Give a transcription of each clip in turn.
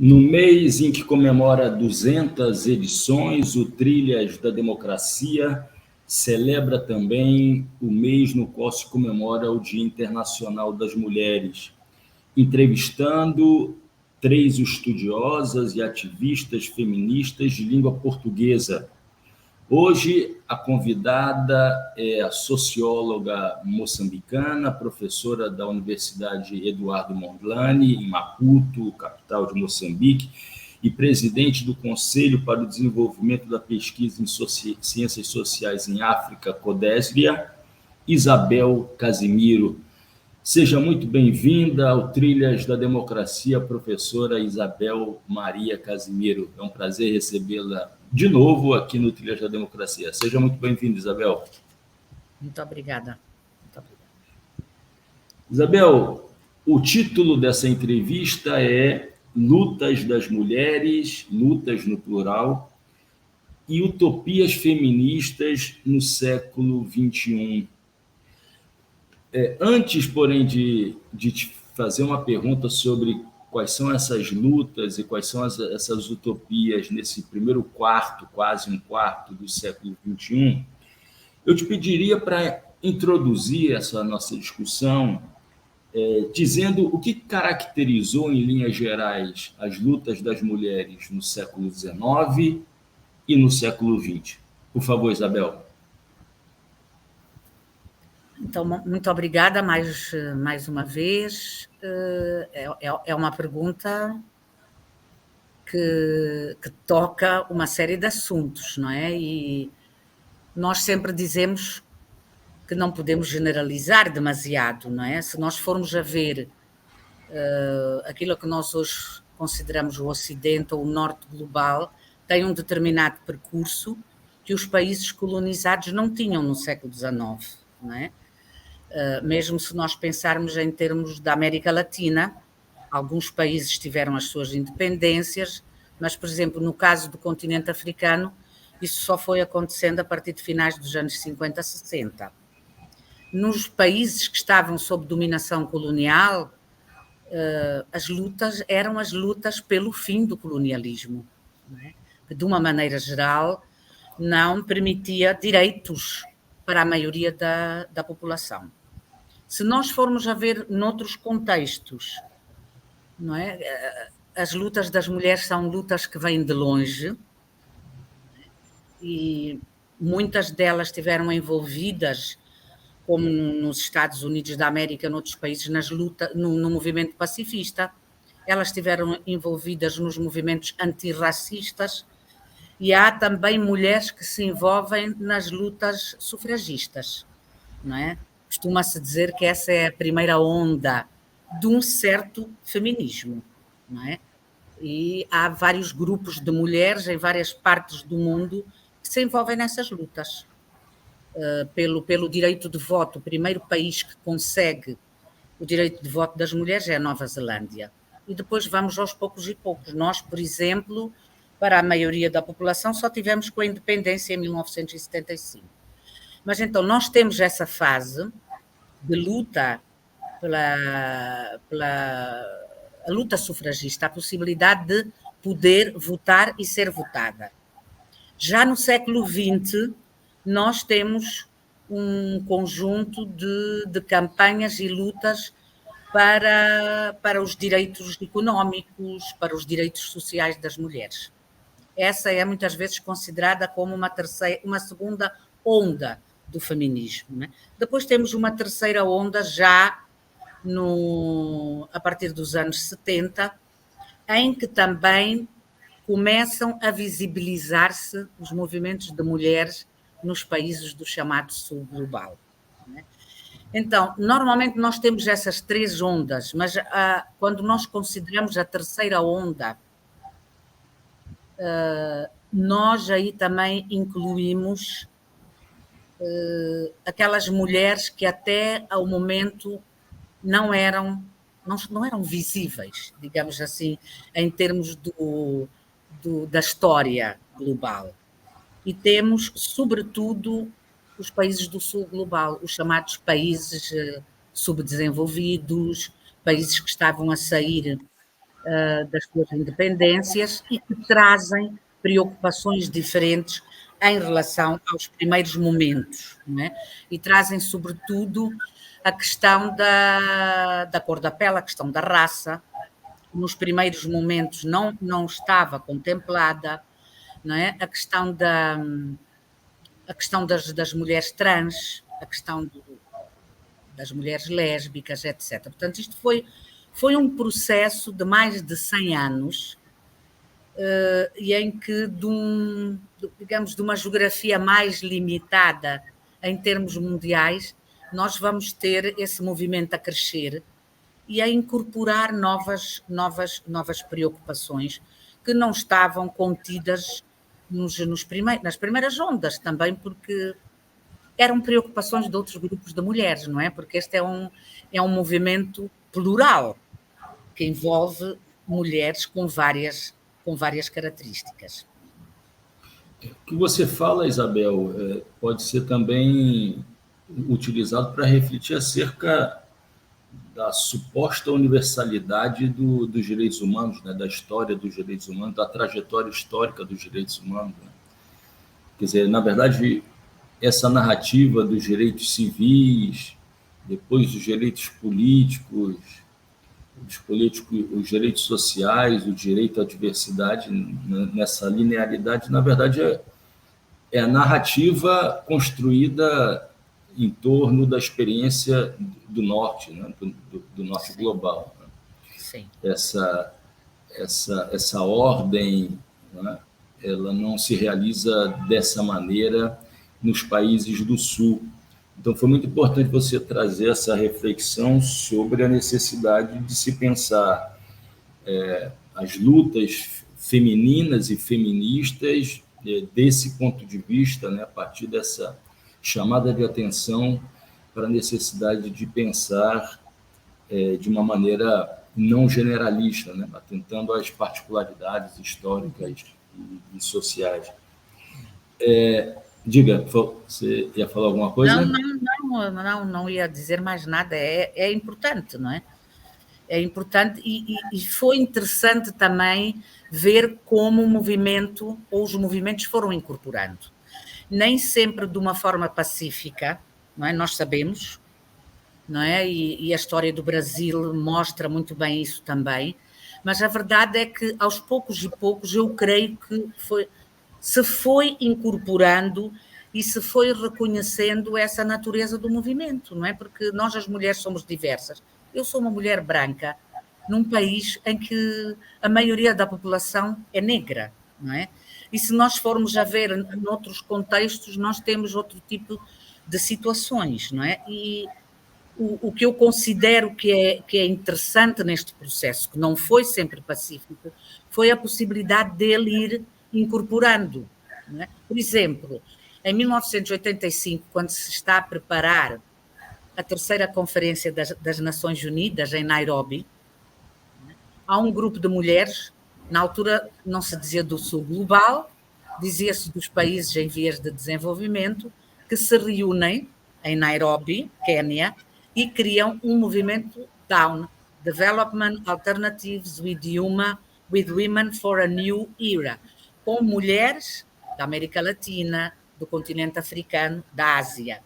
No mês em que comemora 200 edições, o Trilhas da Democracia celebra também o mês no qual se comemora o Dia Internacional das Mulheres, entrevistando três estudiosas e ativistas feministas de língua portuguesa. Hoje, a convidada é a socióloga moçambicana, professora da Universidade Eduardo Mondlane, em Maputo, capital de Moçambique, e presidente do Conselho para o Desenvolvimento da Pesquisa em Ciências Sociais em África, CODESVIA, Isabel Casimiro. Seja muito bem-vinda ao Trilhas da Democracia, professora Isabel Maria Casimiro. É um prazer recebê-la de novo aqui no Trilhas da Democracia. Seja muito bem-vinda, Isabel. Muito obrigada. Isabel, o título dessa entrevista é Lutas das Mulheres, lutas no plural, e utopias feministas no século XXI. Antes, porém, de te fazer uma pergunta sobre quais são essas lutas e quais são essas utopias nesse primeiro quarto, quase um quarto do século XXI, eu te pediria para introduzir essa nossa discussão, dizendo o que caracterizou, em linhas gerais, as lutas das mulheres no século XIX e no século XX. Por favor, Isabel. Então, muito obrigada mais uma vez. É uma pergunta que toca uma série de assuntos, não é? E nós sempre dizemos que não podemos generalizar demasiado, não é? Se nós formos a ver aquilo que nós hoje consideramos o Ocidente ou o Norte global, tem um determinado percurso que os países colonizados não tinham no século XIX, não é? Mesmo se nós pensarmos em termos da América Latina, alguns países tiveram as suas independências, mas, por exemplo, no caso do continente africano, isso só foi acontecendo a partir de finais dos anos 50, 60. Nos países que estavam sob dominação colonial, as lutas eram as lutas pelo fim do colonialismo, não é? Que, de uma maneira geral, não permitia direitos para a maioria da população. Se nós formos a ver noutros contextos, não é? As lutas das mulheres são lutas que vêm de longe e muitas delas estiveram envolvidas, como nos Estados Unidos da América, noutros países, no movimento pacifista. Elas estiveram envolvidas nos movimentos antirracistas e há também mulheres que se envolvem nas lutas sufragistas, não é? Costuma-se dizer que essa é a primeira onda de um certo feminismo, não é? E há vários grupos de mulheres em várias partes do mundo que se envolvem nessas lutas. Pelo direito de voto, o primeiro país que consegue o direito de voto das mulheres é a Nova Zelândia. E depois vamos aos poucos e poucos. Nós, por exemplo, para a maioria da população, só tivemos com a independência em 1975. Mas então nós temos essa fase de luta pela a luta sufragista, a possibilidade de poder votar e ser votada. Já no século XX, nós temos um conjunto de campanhas e lutas para os direitos económicos, para os direitos sociais das mulheres. Essa é muitas vezes considerada como uma segunda onda do feminismo, né? Depois temos uma terceira onda já a partir dos anos 70, em que também começam a visibilizar-se os movimentos de mulheres nos países do chamado Sul Global, né? Então, normalmente nós temos essas três ondas, mas quando nós consideramos a terceira onda, nós aí também incluímos aquelas mulheres que até ao momento não eram visíveis, digamos assim, em termos da história global. E temos, sobretudo, os países do sul global, os chamados países subdesenvolvidos, países que estavam a sair das suas independências e que trazem preocupações diferentes em relação aos primeiros momentos, não é? E trazem, sobretudo, a questão da cor da pele, a questão da raça. Nos primeiros momentos não estava contemplada, não é? A questão das mulheres trans, a questão das mulheres lésbicas, etc. Portanto, isto foi um processo de mais de 100 anos, e em que, digamos, de uma geografia mais limitada em termos mundiais, nós vamos ter esse movimento a crescer e a incorporar novas preocupações que não estavam contidas nas primeiras ondas, também porque eram preocupações de outros grupos de mulheres, não é? Porque este é um movimento plural, que envolve mulheres com várias características. O que você fala, Isabel, pode ser também utilizado para refletir acerca da suposta universalidade dos direitos humanos, né? Da história dos direitos humanos, da trajetória histórica dos direitos humanos, né? Quer dizer, na verdade, essa narrativa dos direitos civis, depois dos direitos políticos, os direitos sociais, o direito à diversidade, nessa linearidade, na verdade, é a narrativa construída em torno da experiência do norte, né? do norte global. Né? Sim. Essa ordem, né? Ela não se realiza dessa maneira nos países do sul. Então, foi muito importante você trazer essa reflexão sobre a necessidade de se pensar as lutas femininas e feministas desse ponto de vista, né, a partir dessa chamada de atenção para a necessidade de pensar de uma maneira não generalista, né, atentando às particularidades históricas e sociais. Diga, você ia falar alguma coisa? Não ia dizer mais nada. É importante, não é? É importante e foi interessante também ver como o movimento ou os movimentos foram incorporando. Nem sempre de uma forma pacífica, não é? Nós sabemos, não é? E a história do Brasil mostra muito bem isso também, mas a verdade é que aos poucos e poucos eu creio que se foi incorporando e se foi reconhecendo essa natureza do movimento, não é? Porque nós as mulheres somos diversas. Eu sou uma mulher branca num país em que a maioria da população é negra, não é? E se nós formos a ver em outros contextos, nós temos outro tipo de situações, não é? E o que eu considero que é interessante neste processo, que não foi sempre pacífico, foi a possibilidade dele ir incorporando, não é? Por exemplo, em 1985, quando se está a preparar a terceira Conferência das Nações Unidas, em Nairobi, há um grupo de mulheres, na altura não se dizia do Sul Global, dizia-se dos países em vias de desenvolvimento, que se reúnem em Nairobi, Quênia, e criam um movimento DAWN, Development Alternatives with Women for a New Era, com mulheres da América Latina, do continente africano, da Ásia.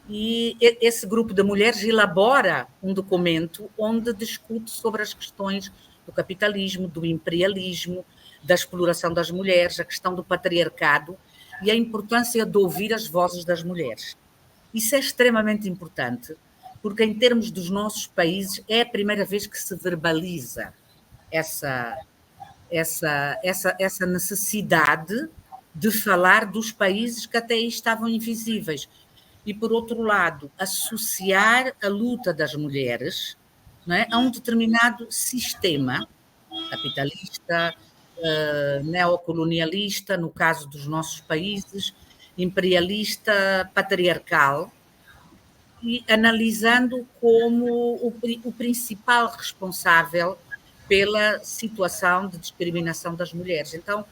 E esse grupo de mulheres elabora um documento onde discute sobre as questões do capitalismo, do imperialismo, da exploração das mulheres, a questão do patriarcado e a importância de ouvir as vozes das mulheres. Isso é extremamente importante, porque em termos dos nossos países é a primeira vez que se verbaliza essa necessidade de falar dos países que até aí estavam invisíveis. E, por outro lado, associar a luta das mulheres, não é, a um determinado sistema capitalista, neocolonialista, no caso dos nossos países, imperialista, patriarcal, e analisando como o principal responsável pela situação de discriminação das mulheres. Então,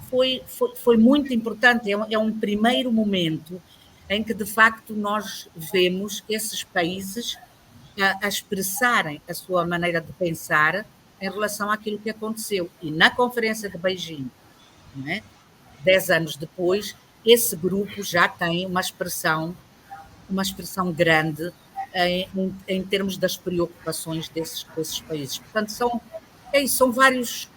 foi muito importante, é um primeiro momento em que, de facto, nós vemos esses países a expressarem a sua maneira de pensar em relação àquilo que aconteceu. E na Conferência de Beijing, não é? 10 anos depois, esse grupo já tem uma expressão grande em termos das preocupações desses países. Portanto, são vários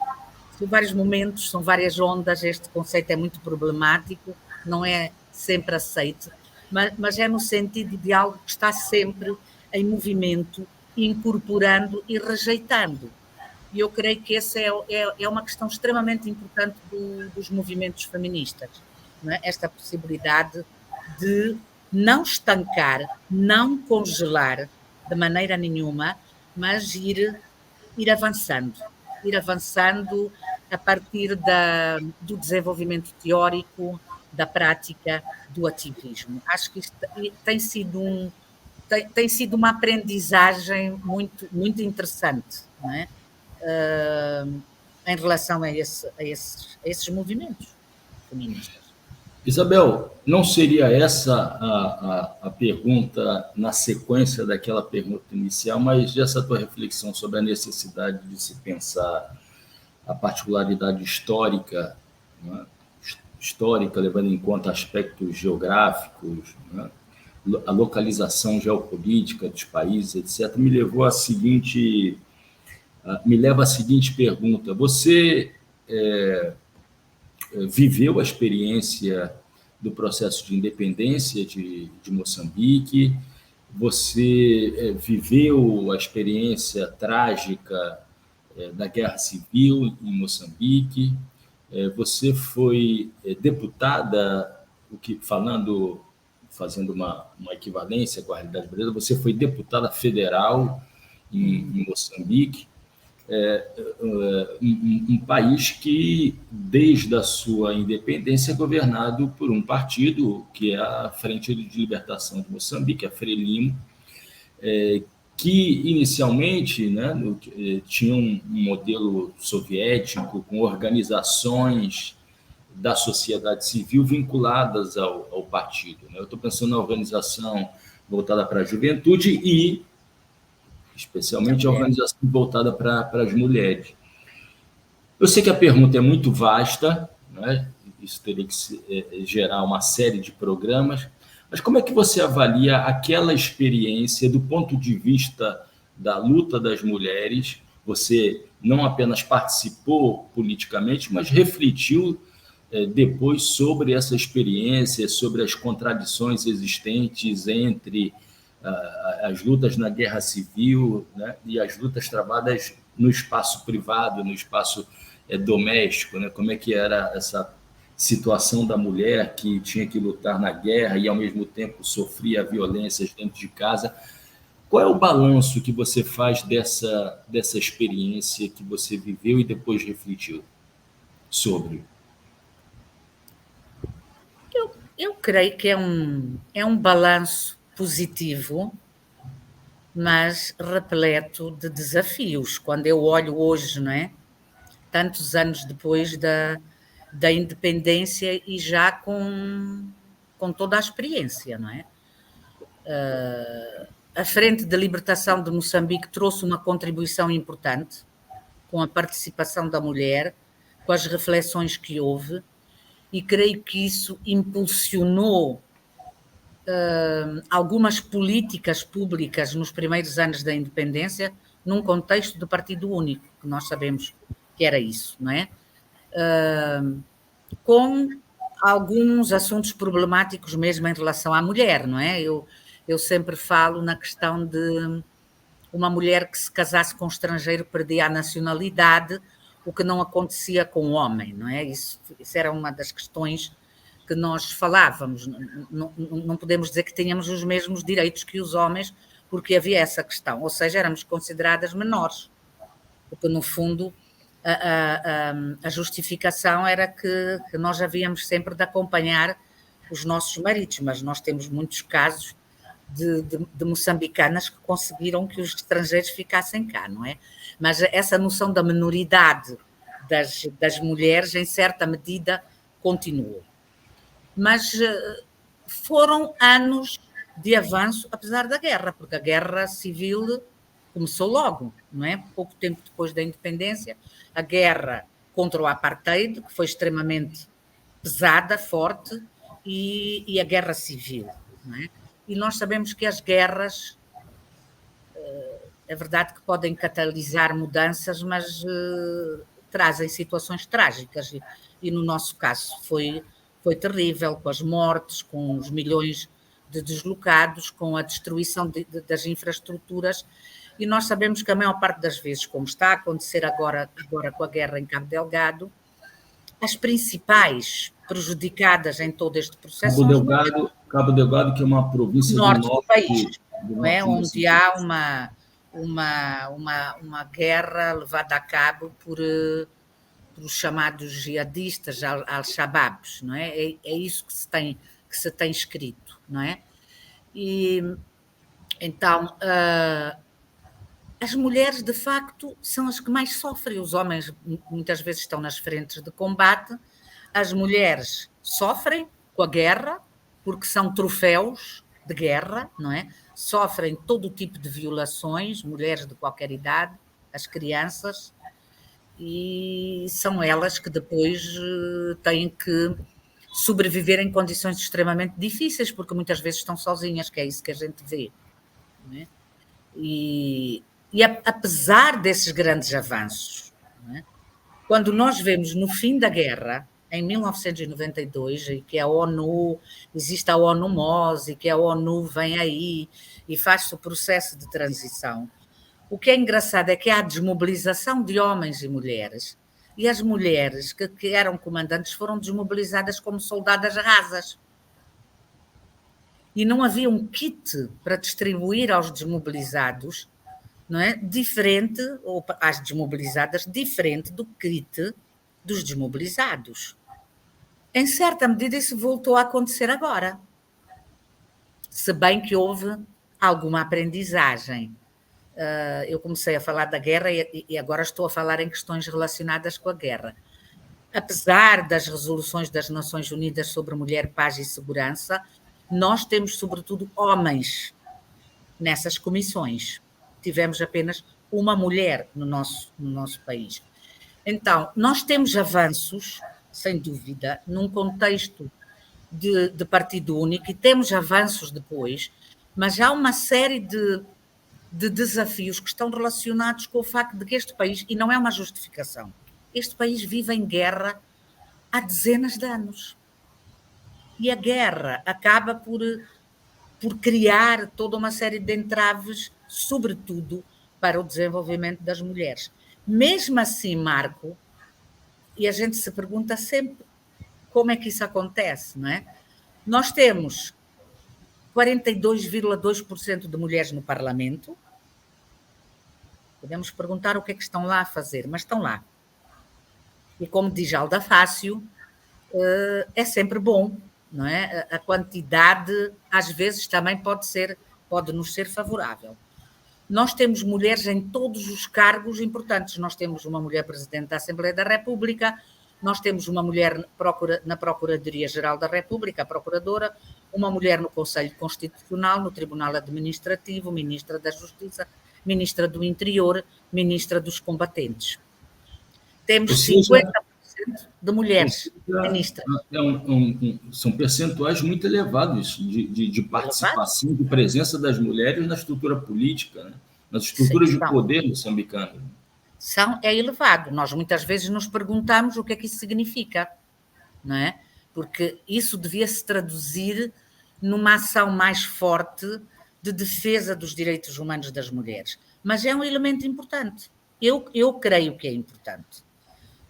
momentos, são várias ondas. Este conceito é muito problemático, não é sempre aceito, mas é no sentido de algo que está sempre em movimento, incorporando e rejeitando. E eu creio que essa é uma questão extremamente importante dos movimentos feministas, não é? Esta possibilidade de não estancar, não congelar de maneira nenhuma, mas ir avançando a partir do desenvolvimento teórico, da prática, do ativismo. Acho que isto tem sido uma aprendizagem muito, muito interessante, não é? Em relação a esses movimentos feministas. Isabel, não seria essa a pergunta na sequência daquela pergunta inicial, mas essa tua reflexão sobre a necessidade de se pensar a particularidade histórica, né? Histórica, levando em conta aspectos geográficos, né? A localização geopolítica dos países, etc., me leva à seguinte pergunta. Você viveu a experiência do processo de independência de Moçambique, você viveu a experiência trágica da Guerra Civil em Moçambique, você foi deputada, fazendo uma equivalência com a realidade brasileira, você foi deputada federal em Moçambique, um país que, desde a sua independência, é governado por um partido, que é a Frente de Libertação de Moçambique, a Frelimo, que inicialmente, né, tinha um modelo soviético com organizações da sociedade civil vinculadas ao partido, né? Eu estou pensando na organização voltada para a juventude e especialmente a organização voltada para as mulheres. Eu sei que a pergunta é muito vasta, né? Isso teria que gerar uma série de programas, mas como é que você avalia aquela experiência do ponto de vista da luta das mulheres? Você não apenas participou politicamente, mas refletiu depois sobre essa experiência, sobre as contradições existentes entre as lutas na Guerra Civil, né, e as lutas travadas no espaço privado, no espaço doméstico, né? Como é que era essa situação da mulher que tinha que lutar na guerra e, ao mesmo tempo, sofria violências dentro de casa. Qual é o balanço que você faz dessa experiência que você viveu e depois refletiu sobre? Eu creio que é um balanço positivo, mas repleto de desafios. Quando eu olho hoje, não é? Tantos anos depois da independência e já com toda a experiência, não é? A Frente de Libertação de Moçambique trouxe uma contribuição importante com a participação da mulher, com as reflexões que houve, e creio que isso impulsionou algumas políticas públicas nos primeiros anos da independência, num contexto de partido único, que nós sabemos que era isso, não é? Com alguns assuntos problemáticos mesmo em relação à mulher, não é? Eu sempre falo na questão de uma mulher que se casasse com um estrangeiro perdia a nacionalidade, o que não acontecia com o homem, não é? Isso era uma das questões que nós falávamos. Não podemos dizer que tínhamos os mesmos direitos que os homens, porque havia essa questão, ou seja, éramos consideradas menores, porque no fundo a justificação era que nós havíamos sempre de acompanhar os nossos maridos, mas nós temos muitos casos de moçambicanas que conseguiram que os estrangeiros ficassem cá, não é? Mas essa noção da minoridade das mulheres, em certa medida, continuou. Mas foram anos de avanço, apesar da guerra, porque a guerra civil começou logo, não é? Pouco tempo depois da independência, a guerra contra o apartheid, que foi extremamente pesada, forte, e a guerra civil, não é? E nós sabemos que as guerras, é verdade que podem catalisar mudanças, mas trazem situações trágicas, e no nosso caso foi terrível, com as mortes, com os milhões de deslocados, com a destruição das infraestruturas, e nós sabemos que a maior parte das vezes, como está a acontecer agora com a guerra em Cabo Delgado, as principais prejudicadas em todo este processo são as mulheres. Cabo Delgado, que é uma província do Norte do país, do não é? norte Onde há uma guerra levada a cabo por os chamados jihadistas, al-Shabaabs, não é? É isso que se tem escrito, não é? E então as mulheres, de facto, são as que mais sofrem. Os homens muitas vezes estão nas frentes de combate. As mulheres sofrem com a guerra, porque são troféus de guerra, não é? Sofrem todo o tipo de violações, mulheres de qualquer idade, as crianças, e são elas que depois têm que sobreviver em condições extremamente difíceis, porque muitas vezes estão sozinhas, que é isso que a gente vê, não é? E apesar desses grandes avanços, não é? Quando nós vemos no fim da guerra, em 1992, e que a ONU, existe a ONU MOS, e que a ONU vem aí e faz-se o processo de transição, o que é engraçado é que há desmobilização de homens e mulheres, e as mulheres que eram comandantes foram desmobilizadas como soldadas rasas. E não havia um kit para distribuir aos desmobilizados, não é? Diferente, ou às desmobilizadas, diferente do kit dos desmobilizados. Em certa medida, isso voltou a acontecer agora. Se bem que houve alguma aprendizagem. Eu comecei a falar da guerra e agora estou a falar em questões relacionadas com a guerra. Apesar das resoluções das Nações Unidas sobre mulher, paz e segurança, nós temos, sobretudo, homens nessas comissões. Tivemos apenas uma mulher no nosso país. Então, nós temos avanços, sem dúvida, num contexto de partido único, e temos avanços depois, mas há uma série de desafios que estão relacionados com o facto de que este país, e não é uma justificação, este país vive em guerra há dezenas de anos. E a guerra acaba por criar toda uma série de entraves, sobretudo para o desenvolvimento das mulheres. Mesmo assim, Marco, e a gente se pergunta sempre como é que isso acontece, não é? Nós temos 42,2% de mulheres no Parlamento. Podemos perguntar o que é que estão lá a fazer, mas estão lá. E como diz Alda Fácio, é sempre bom, não é? A quantidade, às vezes, também pode nos ser favorável. Nós temos mulheres em todos os cargos importantes. Nós temos uma mulher presidente da Assembleia da República, nós temos uma mulher na Procuradoria-Geral da República, a procuradora, uma mulher no Conselho Constitucional, no Tribunal Administrativo, ministra da Justiça, ministra do Interior, ministra dos Combatentes. Temos 50% de mulheres ministras. São percentuais muito elevados de participação, de presença das mulheres na estrutura política, né? Nas estruturas de poder moçambicano. É elevado. Nós muitas vezes nos perguntamos o que é que isso significa, não é? Porque isso devia se traduzir numa ação mais forte de defesa dos direitos humanos das mulheres. Mas é um elemento importante. Eu creio que é importante,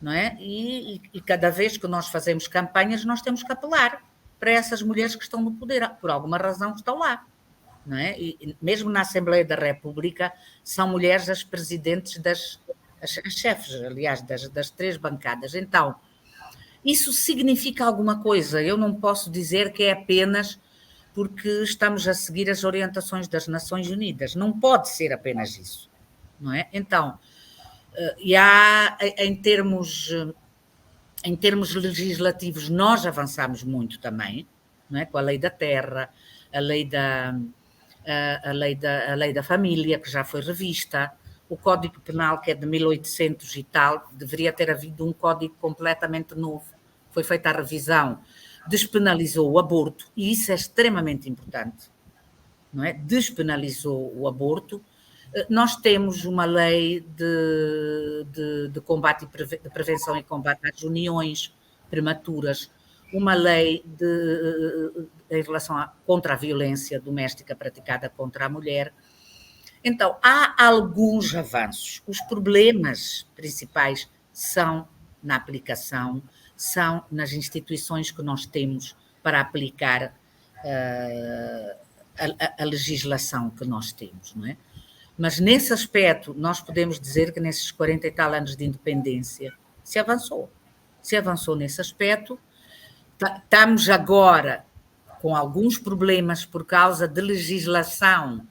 não é? E cada vez que nós fazemos campanhas, nós temos que apelar para essas mulheres que estão no poder. Por alguma razão estão lá, não é? E mesmo na Assembleia da República, são mulheres as presidentes as chefes, aliás, das 3 bancadas. Então, isso significa alguma coisa. Eu não posso dizer que é apenas porque estamos a seguir as orientações das Nações Unidas. Não pode ser apenas isso, não é? Então, e há, em termos legislativos, nós avançamos muito também, não é? Com a lei da terra, a a lei da família, que já foi revista, o Código Penal, que é de 1800 e tal, deveria ter havido um código completamente novo. Foi feita a revisão, despenalizou o aborto, e isso é extremamente importante, não é? Despenalizou o aborto. Nós temos uma lei de combate de prevenção e combate às uniões prematuras, uma lei em relação contra a violência doméstica praticada contra a mulher. Então, há alguns avanços. Os problemas principais são na aplicação, são nas instituições que nós temos para aplicar a legislação que nós temos, não é? Mas nesse aspecto, nós podemos dizer que nesses 40 e tal anos de independência se avançou. Se avançou nesse aspecto. Estamos agora com alguns problemas por causa de legislação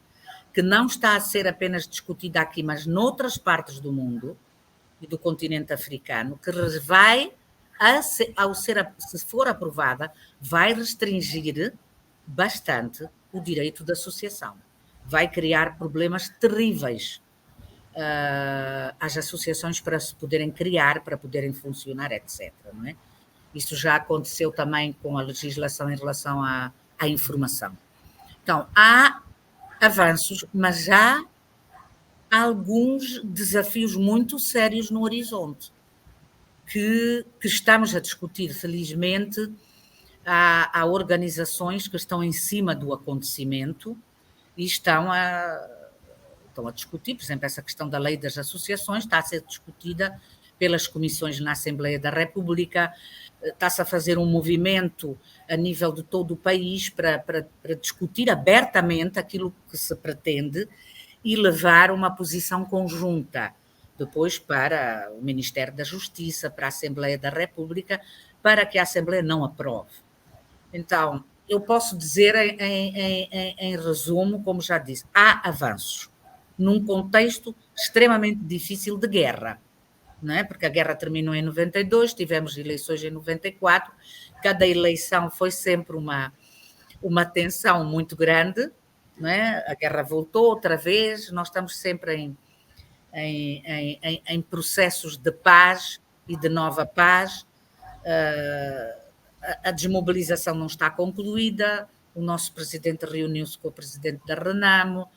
que não está a ser apenas discutida aqui, mas noutras partes do mundo e do continente africano, que vai, se for aprovada, vai restringir bastante o direito de associação. Vai criar problemas terríveis às associações para se poderem criar, para poderem funcionar, etc. Não é? Isso já aconteceu também com a legislação em relação à informação. Então, há avanços, mas há alguns desafios muito sérios no horizonte que estamos a discutir. Felizmente, há organizações que estão em cima do acontecimento e estão a discutir, por exemplo, essa questão da lei das associações está a ser discutida pelas comissões na Assembleia da República, está-se a fazer um movimento a nível de todo o país para discutir abertamente aquilo que se pretende e levar uma posição conjunta depois para o Ministério da Justiça, para a Assembleia da República, para que a Assembleia não aprove. Então, eu posso dizer em resumo, como já disse, há avanços num contexto extremamente difícil de guerra, não é? Porque a guerra terminou em 92, tivemos eleições em 94, cada eleição foi sempre uma tensão muito grande, não é? A guerra voltou outra vez, nós estamos sempre em processos de paz e de nova paz, a desmobilização não está concluída, o nosso presidente reuniu-se com o presidente da Renamo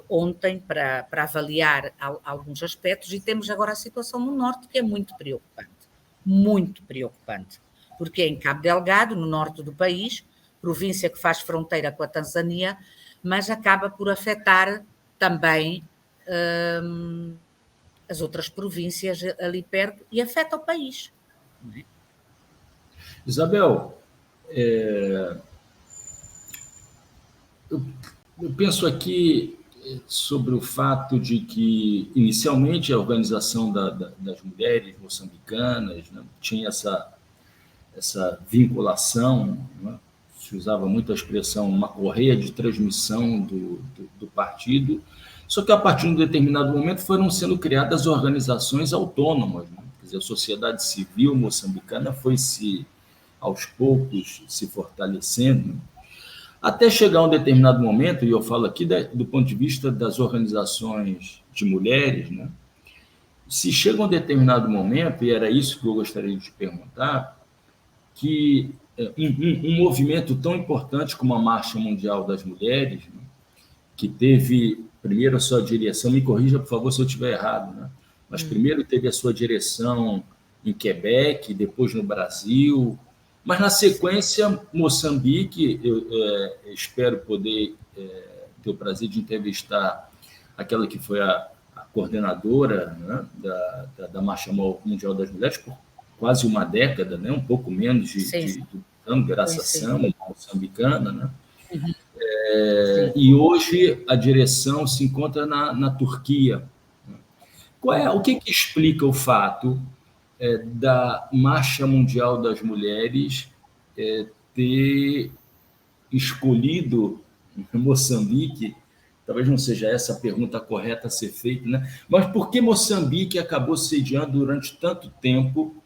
ontem para avaliar alguns aspectos e temos agora a situação no Norte que é muito preocupante, porque é em Cabo Delgado, no norte do país, província que faz fronteira com a Tanzânia, mas acaba por afetar também as outras províncias ali perto e afeta o país. Não é? Isabel, eu penso aqui sobre o fato de que, inicialmente, a organização das mulheres moçambicanas, né, tinha essa vinculação, né, se usava muito a expressão, uma correia de transmissão do partido, só que a partir de um determinado momento foram sendo criadas organizações autônomas, né? Quer dizer, a sociedade civil moçambicana foi aos poucos se fortalecendo, até chegar a um determinado momento, e eu falo aqui do ponto de vista das organizações de mulheres, né? Se chega a um determinado momento, e era isso que eu gostaria de te perguntar, que um movimento tão importante como a Marcha Mundial das Mulheres, né? Que teve primeiro a sua direção, me corrija, por favor, se eu estiver errado, né? Mas primeiro teve a sua direção em Quebec, depois no Brasil, mas na sequência, Moçambique, eu espero poder ter o prazer de entrevistar aquela que foi a coordenadora, né, da Marcha Mundial das Mulheres por quase uma década, né, um pouco menos de ano, graças a Samba, moçambicana, né? Uhum. E hoje a direção se encontra na Turquia. O que explica o fato da Marcha Mundial das Mulheres ter escolhido Moçambique? Talvez não seja essa a pergunta correta a ser feita, né? Mas por que Moçambique acabou sediando durante tanto tempo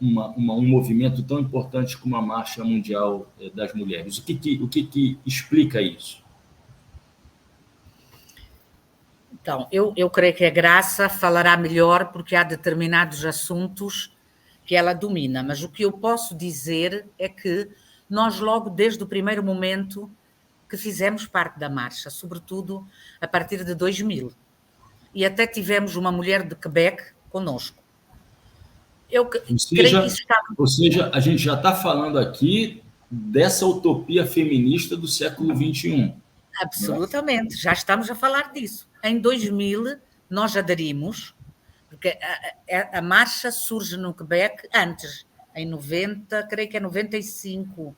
um movimento tão importante como a Marcha Mundial das Mulheres? O que explica isso? Então, eu creio que a Graça falará melhor, porque há determinados assuntos que ela domina, mas o que eu posso dizer é que nós, logo desde o primeiro momento que fizemos parte da marcha, sobretudo a partir de 2000, e até tivemos uma mulher de Quebec conosco. Ou seja, a gente já está falando aqui dessa utopia feminista do século XXI. Absolutamente, já estamos a falar disso. Em 2000, nós aderimos, porque a marcha surge no Quebec antes, em 90, creio que é 95,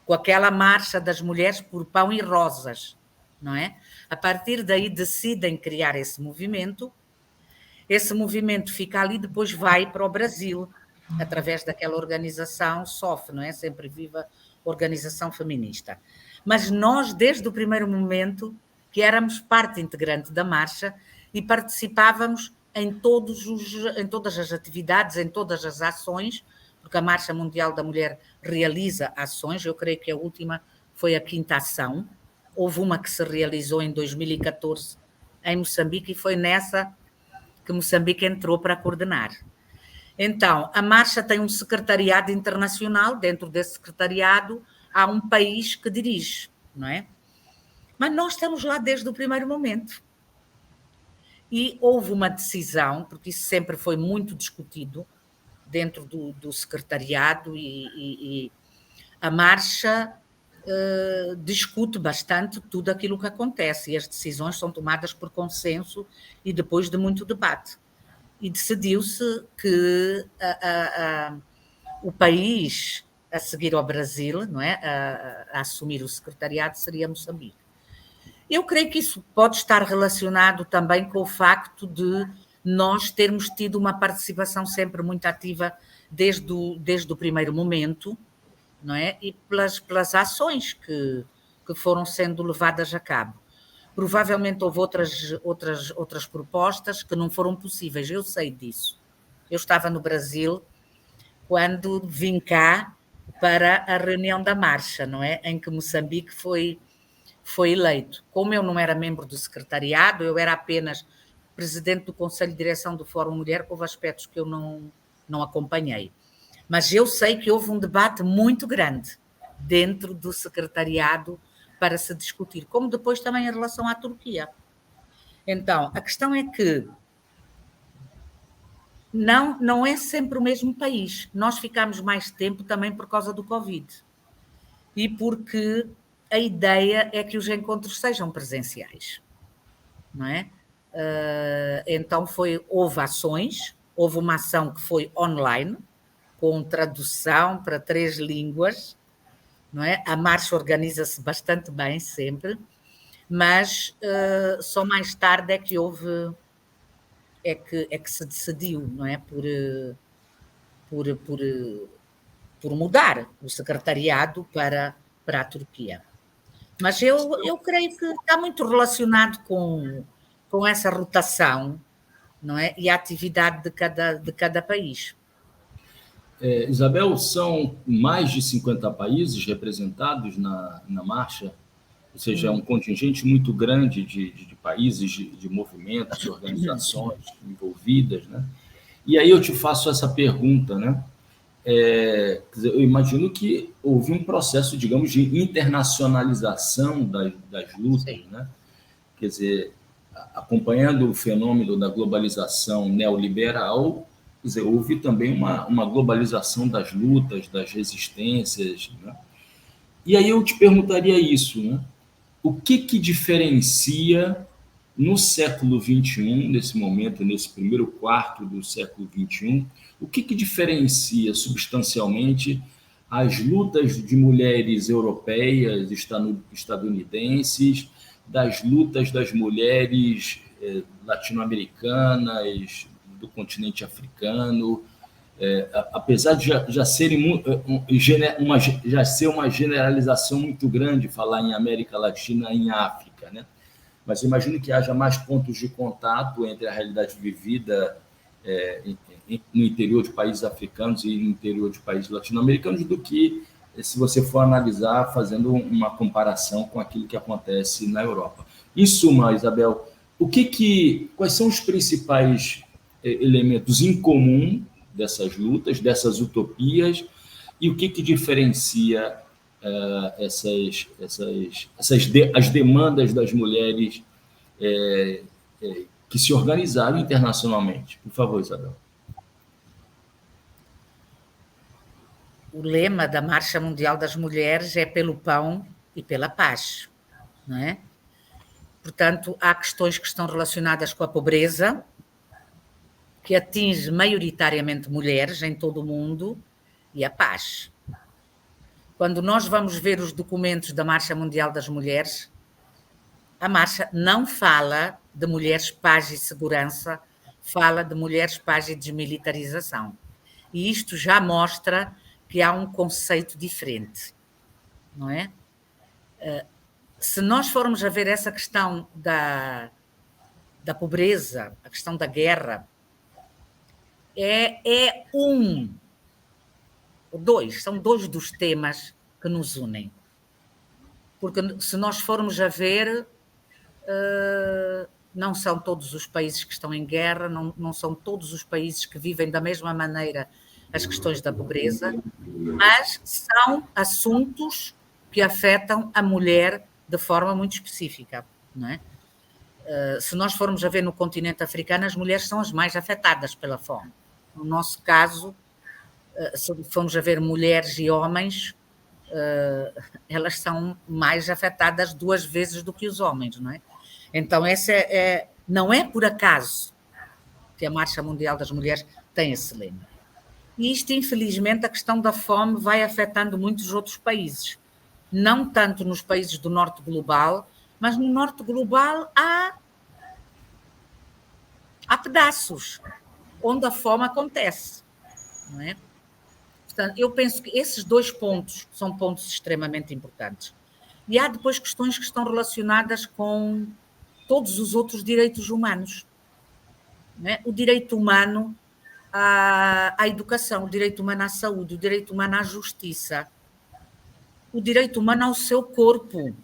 com aquela marcha das mulheres por pão e rosas, não é? A partir daí decidem criar esse movimento fica ali e depois vai para o Brasil, através daquela organização SOF, não é? Sempre Viva Organização Feminista. Mas nós, desde o primeiro momento, que éramos parte integrante da marcha e participávamos em todas as atividades, em todas as ações, porque a Marcha Mundial da Mulher realiza ações, eu creio que a última foi a 5ª ação, houve uma que se realizou em 2014 em Moçambique e foi nessa que Moçambique entrou para coordenar. Então, a marcha tem um secretariado internacional, dentro desse secretariado há um país que dirige, não é? Mas nós estamos lá desde o primeiro momento. E houve uma decisão, porque isso sempre foi muito discutido dentro do secretariado e a marcha discute bastante tudo aquilo que acontece e as decisões são tomadas por consenso e depois de muito debate. E decidiu-se que o país a seguir ao Brasil, não é? A assumir o secretariado seria Moçambique. Eu creio que isso pode estar relacionado também com o facto de nós termos tido uma participação sempre muito ativa desde o primeiro momento, não é? E pelas ações que foram sendo levadas a cabo. Provavelmente houve outras propostas que não foram possíveis, eu sei disso. Eu estava no Brasil quando vim cá para a reunião da marcha, não é? Em que Moçambique foi eleito. Como eu não era membro do secretariado, eu era apenas presidente do Conselho de Direção do Fórum Mulher, houve aspectos que eu não acompanhei. Mas eu sei que houve um debate muito grande dentro do secretariado para se discutir, como depois também em relação à Turquia. Então, a questão é que não é sempre o mesmo país. Nós ficamos mais tempo também por causa do Covid. E porque a ideia é que os encontros sejam presenciais, não é? Então houve ações, houve uma ação que foi online, com tradução para 3 línguas, não é? A marcha organiza-se bastante bem sempre, mas só mais tarde é que houve, é que se decidiu, não é? Por mudar o secretariado para a Turquia. Mas eu creio que está muito relacionado com essa rotação, não é? E a atividade de cada país. Isabel, são mais de 50 países representados na marcha, ou seja, é um contingente muito grande de países, de movimentos, de organizações envolvidas, né? E aí eu te faço essa pergunta, né? Eu imagino que houve um processo, digamos, de internacionalização das lutas, né? Quer dizer, acompanhando o fenômeno da globalização neoliberal, quer dizer, houve também uma globalização das lutas, das resistências, né? E aí eu te perguntaria isso, né? O que diferencia no século XXI, nesse momento, nesse primeiro quarto do século XXI, o que diferencia substancialmente as lutas de mulheres europeias, estadunidenses, das lutas das mulheres latino-americanas, do continente africano, apesar de já ser uma generalização muito grande falar em América Latina e em África, né? Mas imagino que haja mais pontos de contato entre a realidade vivida no interior de países africanos e no interior de países latino-americanos do que se você for analisar fazendo uma comparação com aquilo que acontece na Europa. Em suma, Isabel, quais são os principais elementos em comum dessas lutas, dessas utopias, e o que diferencia as demandas das mulheres que se organizaram internacionalmente? Por favor, Isabel. O lema da Marcha Mundial das Mulheres é pelo pão e pela paz, não é? Portanto, há questões que estão relacionadas com a pobreza, que atinge maioritariamente mulheres em todo o mundo, e a paz. Quando nós vamos ver os documentos da Marcha Mundial das Mulheres, a marcha não fala de mulheres, paz e segurança, fala de mulheres, paz e desmilitarização. E isto já mostra que há um conceito diferente, não é? Se nós formos a ver essa questão da pobreza, a questão da guerra, são dois dos temas que nos unem. Porque se nós formos a ver, não são todos os países que estão em guerra, não são todos os países que vivem da mesma maneira as questões da pobreza, mas são assuntos que afetam a mulher de forma muito específica, não é? Se nós formos a ver no continente africano, as mulheres são as mais afetadas pela fome. No nosso caso, se formos a ver mulheres e homens, elas são mais afetadas 2 vezes do que os homens, não é? Então, não é por acaso que a Marcha Mundial das Mulheres tem esse lema. E isto, infelizmente, a questão da fome vai afetando muitos outros países. Não tanto nos países do norte global, mas no norte global há pedaços onde a fome acontece, não é? Portanto, eu penso que esses 2 pontos são pontos extremamente importantes. E há depois questões que estão relacionadas com todos os outros direitos humanos, não é? O direito humano à educação, o direito humano à saúde, o direito humano à justiça, o direito humano ao seu corpo.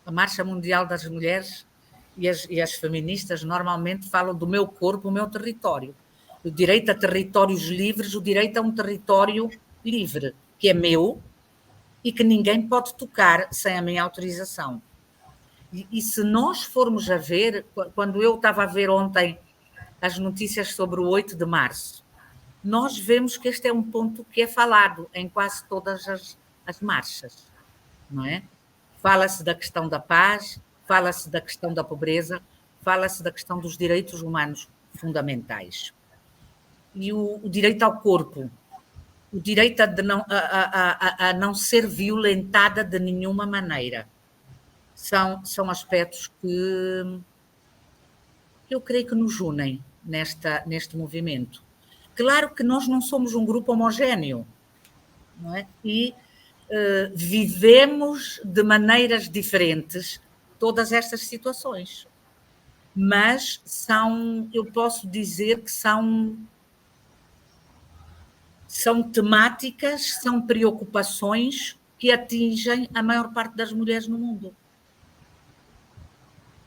A Marcha Mundial das Mulheres e as feministas normalmente falam do meu corpo, o meu território. O direito a territórios livres, o direito a um território livre, que é meu e que ninguém pode tocar sem a minha autorização. E se nós formos a ver, quando eu estava a ver ontem as notícias sobre o 8 de março, nós vemos que este é um ponto que é falado em quase todas as marchas, não é? Fala-se da questão da paz, fala-se da questão da pobreza, fala-se da questão dos direitos humanos fundamentais. E o direito ao corpo, o direito a não ser violentada de nenhuma maneira, são aspectos que eu creio que nos unem neste movimento. Claro que nós não somos um grupo homogéneo, não é? E vivemos de maneiras diferentes todas estas situações, mas eu posso dizer que são temáticas, são preocupações que atingem a maior parte das mulheres no mundo.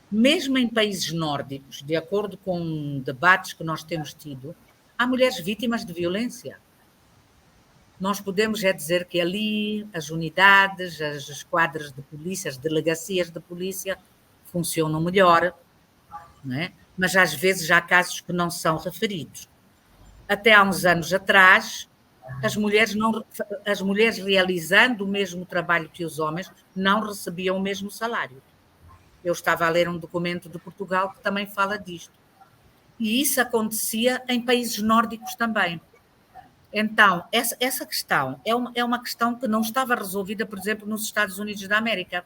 Mesmo em países nórdicos, de acordo com debates que nós temos tido, há mulheres vítimas de violência. Nós podemos dizer que ali as unidades, as esquadras de polícia, as delegacias de polícia funcionam melhor, não é? Mas às vezes há casos que não são referidos. Até há uns anos atrás, as mulheres realizando o mesmo trabalho que os homens não recebiam o mesmo salário. Eu estava a ler um documento de Portugal que também fala disto. E isso acontecia em países nórdicos também. Então, essa questão é uma questão que não estava resolvida, por exemplo, nos Estados Unidos da América,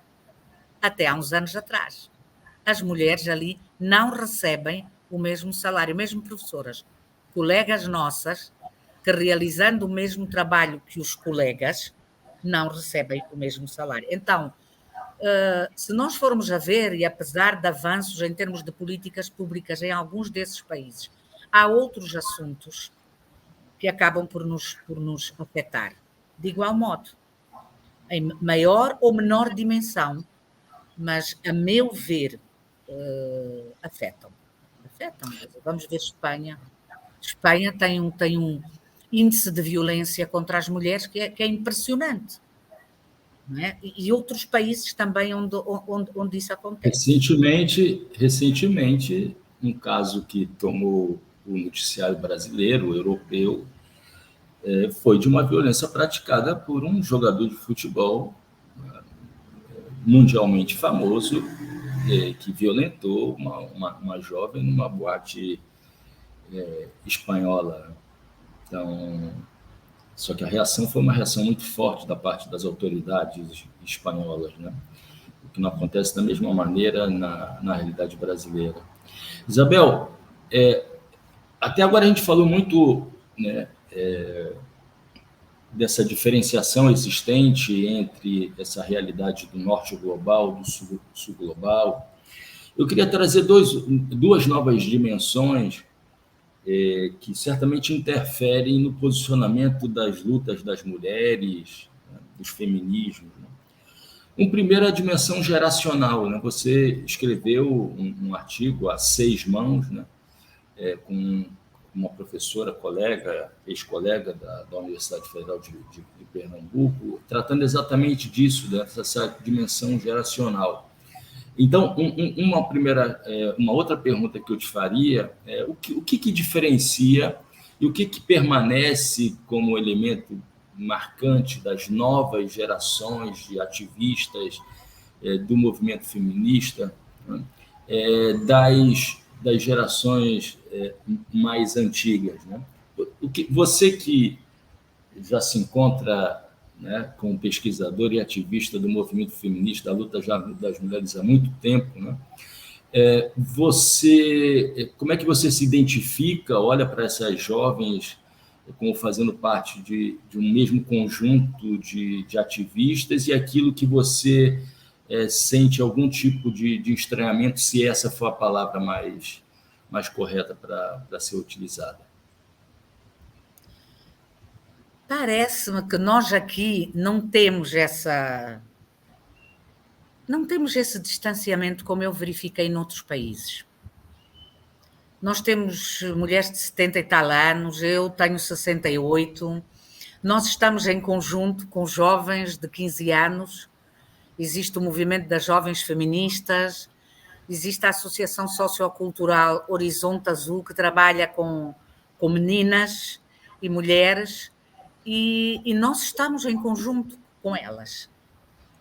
até há uns anos atrás. As mulheres ali não recebem o mesmo salário, mesmo professoras. Colegas nossas que, realizando o mesmo trabalho que os colegas, não recebem o mesmo salário. Então, se nós formos a ver, e apesar de avanços em termos de políticas públicas em alguns desses países, há outros assuntos que acabam por nos afetar. De igual modo, em maior ou menor dimensão, mas, a meu ver, afetam. Vamos ver Espanha. Espanha tem um índice de violência contra as mulheres que é impressionante. Não é? E outros países também onde isso acontece. Recentemente, um caso que tomou o noticiário brasileiro, europeu, foi de uma violência praticada por um jogador de futebol mundialmente famoso, que violentou uma jovem numa boate espanhola. Então, só que a reação foi uma reação muito forte da parte das autoridades espanholas, né? O que não acontece da mesma maneira na realidade brasileira. Isabel, até agora a gente falou muito, né, dessa diferenciação existente entre essa realidade do norte global, do sul global. Eu queria trazer duas novas dimensões que certamente interferem no posicionamento das lutas das mulheres, né, dos feminismos. Né? Primeiro, a dimensão geracional. Né? Você escreveu um artigo a 6 mãos, né, com uma professora, ex-colega da Universidade Federal de Pernambuco, tratando exatamente disso, dessa dimensão geracional. Então, uma outra pergunta que eu te faria é o que diferencia e o que permanece como elemento marcante das novas gerações de ativistas do movimento feminista, né, das gerações mais antigas. Né? Você que já se encontra, né, como pesquisador e ativista do movimento feminista, da luta das mulheres há muito tempo, né? Como é que você se identifica, olha para essas jovens como fazendo parte de um mesmo conjunto de ativistas e aquilo que você sente algum tipo de estranhamento, se essa for a palavra mais correta para ser utilizada? Parece-me que nós aqui não temos esse distanciamento como eu verifiquei noutros países. Nós temos mulheres de 70 e tal anos, eu tenho 68, nós estamos em conjunto com jovens de 15 anos, existe o movimento das jovens feministas, existe a Associação Sociocultural Horizonte Azul, que trabalha com meninas e mulheres, e nós estamos em conjunto com elas.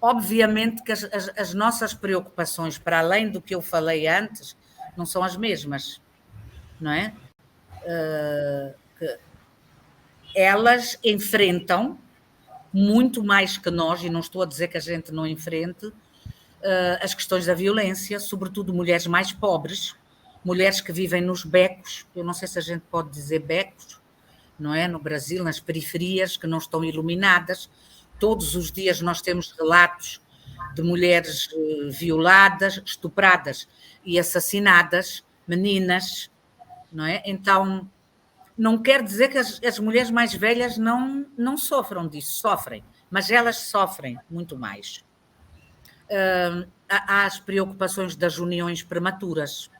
Obviamente que as nossas preocupações, para além do que eu falei antes, não são as mesmas, não é? Elas enfrentam muito mais que nós, e não estou a dizer que a gente não enfrente, as questões da violência, sobretudo mulheres mais pobres, mulheres que vivem nos becos, eu não sei se a gente pode dizer becos, não é? No Brasil, nas periferias, que não estão iluminadas. Todos os dias nós temos relatos de mulheres violadas, estupradas e assassinadas, meninas, não é? Então, não quer dizer que as mulheres mais velhas não sofram disso, sofrem, mas elas sofrem muito mais. Há as preocupações das uniões prematuras,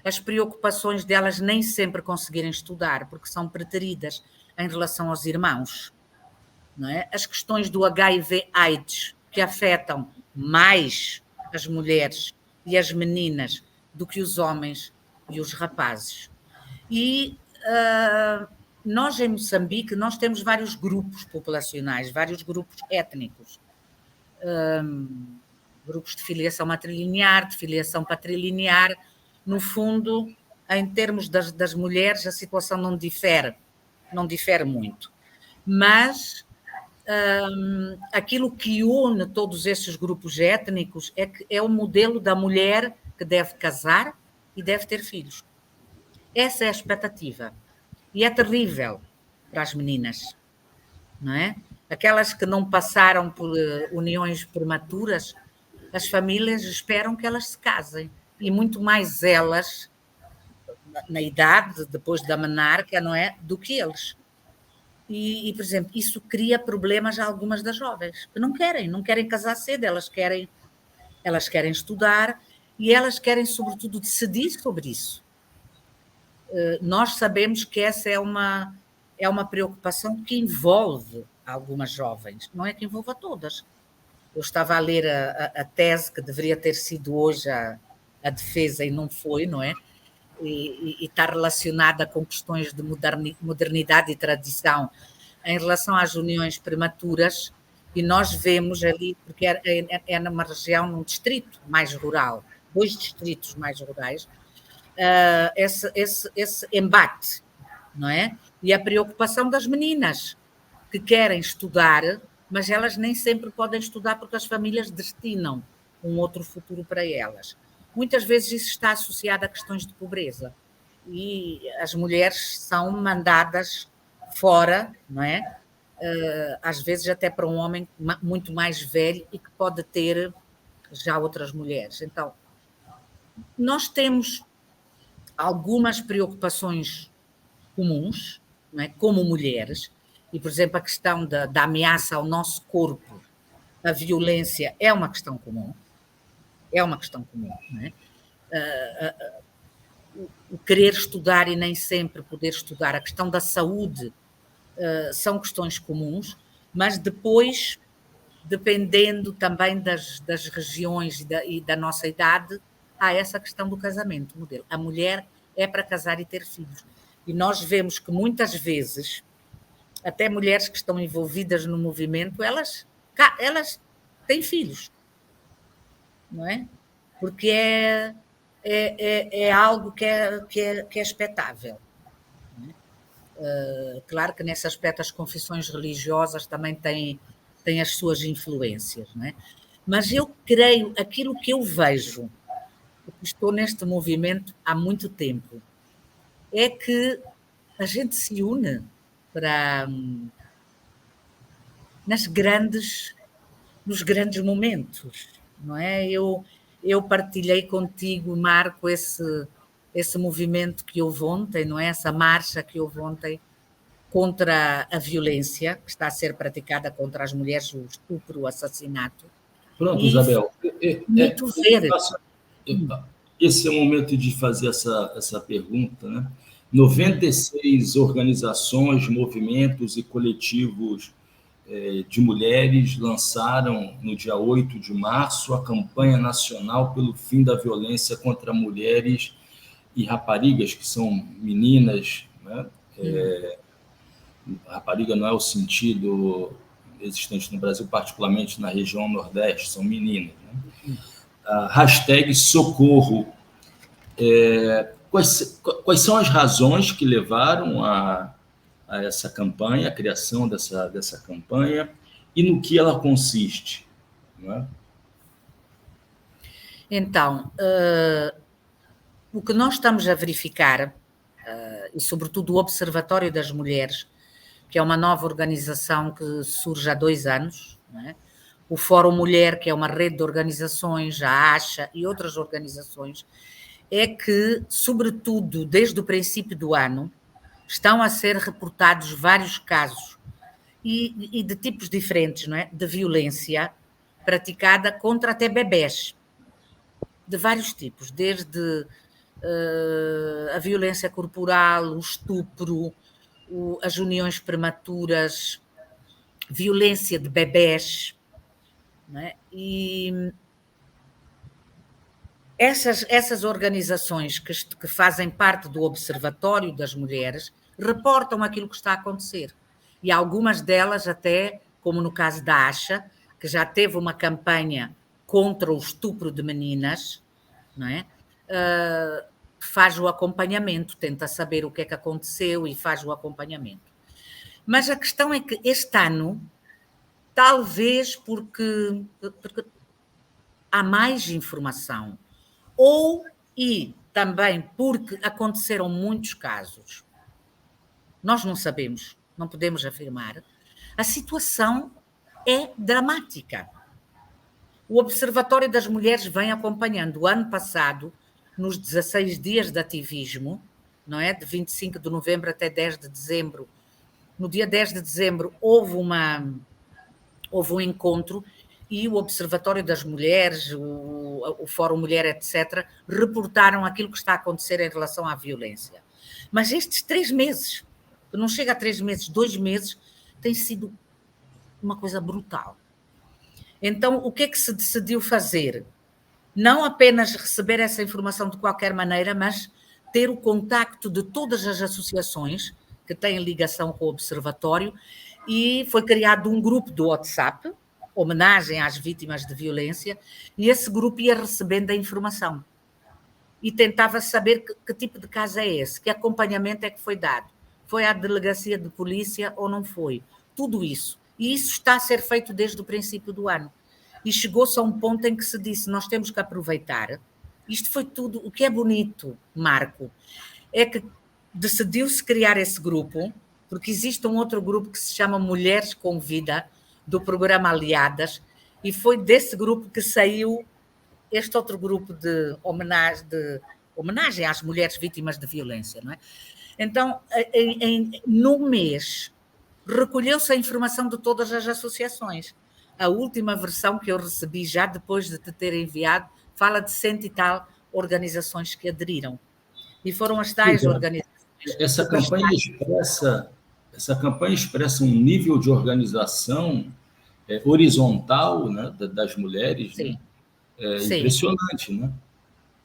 as preocupações delas nem sempre conseguirem estudar, porque são preteridas em relação aos irmãos, não é? As questões do HIV/AIDS, que afetam mais as mulheres e as meninas do que os homens e os rapazes. E nós, em Moçambique, nós temos vários grupos populacionais, vários grupos étnicos, grupos de filiação matrilinear, de filiação patrilinear. No fundo, em termos das mulheres, a situação não difere muito. Mas aquilo que une todos esses grupos étnicos é o modelo da mulher que deve casar e deve ter filhos. Essa é a expectativa. E é terrível para as meninas, não é? Aquelas que não passaram por uniões prematuras, as famílias esperam que elas se casem. E muito mais elas, na idade, depois da menarca, não é? Do que eles. E, por exemplo, isso cria problemas a algumas das jovens, que não querem casar cedo, elas querem estudar e elas querem, sobretudo, decidir sobre isso. Nós sabemos que essa é uma preocupação que envolve algumas jovens, não é que envolva todas. Eu estava a ler a tese que deveria ter sido hoje a defesa e não foi, não é? E está relacionada com questões de modernidade e tradição em relação às uniões prematuras, e nós vemos ali, porque é numa região, num distrito mais rural, 2 distritos mais rurais, esse embate, não é? E a preocupação das meninas que querem estudar, mas elas nem sempre podem estudar porque as famílias destinam um outro futuro para elas. Muitas vezes isso está associado a questões de pobreza e as mulheres são mandadas fora, não é? Às vezes até para um homem muito mais velho e que pode ter já outras mulheres. Então, nós temos algumas preocupações comuns, não é? Como mulheres, e, por exemplo, a questão da ameaça ao nosso corpo, a violência é uma questão comum, não é? O querer estudar e nem sempre poder estudar, a questão da saúde, são questões comuns, mas depois, dependendo também das regiões e da nossa idade, há essa questão do casamento, modelo. A mulher é para casar e ter filhos. E nós vemos que muitas vezes, até mulheres que estão envolvidas no movimento, elas têm filhos, não é? Porque é algo que é expectável. Claro que nesse aspecto as confissões religiosas também têm as suas influências, não é? Mas eu creio, aquilo que eu vejo, porque estou neste movimento há muito tempo, é que a gente se une nos grandes momentos, não é? Eu partilhei contigo, Marco, esse movimento que houve ontem, não é? Essa marcha que houve ontem contra a violência que está a ser praticada contra as mulheres, o estupro, o assassinato. Pronto, Isabel. Muito ver. Esse é o momento de fazer essa pergunta, né? 96 organizações, movimentos e coletivos de mulheres lançaram, no dia 8 de março, a campanha nacional pelo fim da violência contra mulheres e raparigas, que são meninas, né? Rapariga não é o sentido existente no Brasil, particularmente na região Nordeste, são meninas, né? Hashtag socorro. Quais são as razões que levaram a essa campanha, a criação dessa campanha, e no que ela consiste? Não é? Então, o que nós estamos a verificar, e sobretudo o Observatório das Mulheres, que é uma nova organização que surge há 2 anos, não é? O Fórum Mulher, que é uma rede de organizações, a ACHA e outras organizações, é que, sobretudo, desde o princípio do ano, estão a ser reportados vários casos e de tipos diferentes, não é? De violência praticada contra até bebés, de vários tipos, desde a violência corporal, o estupro, as uniões prematuras, violência de bebés, não é? E essas organizações que fazem parte do Observatório das Mulheres reportam aquilo que está a acontecer. E algumas delas até, como no caso da ACHA, que já teve uma campanha contra o estupro de meninas, não é? Faz o acompanhamento, tenta saber o que é que aconteceu e faz o acompanhamento. Mas a questão é que este ano, talvez porque há mais informação, e também porque aconteceram muitos casos, nós não sabemos, não podemos afirmar, a situação é dramática. O Observatório das Mulheres vem acompanhando. O ano passado, nos 16 dias de ativismo, não é? De 25 de novembro até 10 de dezembro. No dia 10 de dezembro houve um encontro e o Observatório das Mulheres, o Fórum Mulher, etc., reportaram aquilo que está a acontecer em relação à violência. Mas estes 3 meses, que não chega a 3 meses, 2 meses, tem sido uma coisa brutal. Então, o que é que se decidiu fazer? Não apenas receber essa informação de qualquer maneira, mas ter o contacto de todas as associações que têm ligação com o Observatório, e foi criado um grupo do WhatsApp, homenagem às vítimas de violência, e esse grupo ia recebendo a informação. E tentava saber que tipo de caso é esse, que acompanhamento é que foi dado. Foi à delegacia de polícia ou não foi? Tudo isso. E isso está a ser feito desde o princípio do ano. E chegou-se a um ponto em que se disse, nós temos que aproveitar. Isto foi tudo. O que é bonito, Marco, é que decidiu-se criar esse grupo, porque existe um outro grupo que se chama Mulheres com Vida, do programa Aliadas, e foi desse grupo que saiu este outro grupo de homenagem às mulheres vítimas de violência, não é? Então, num mês, recolheu-se a informação de todas as associações. A última versão que eu recebi, já depois de te ter enviado, fala de 100 e tal organizações que aderiram. E foram as tais organizações. Essa campanha expressa um nível de organização horizontal, né, das mulheres, Sim. Né? Impressionante, né?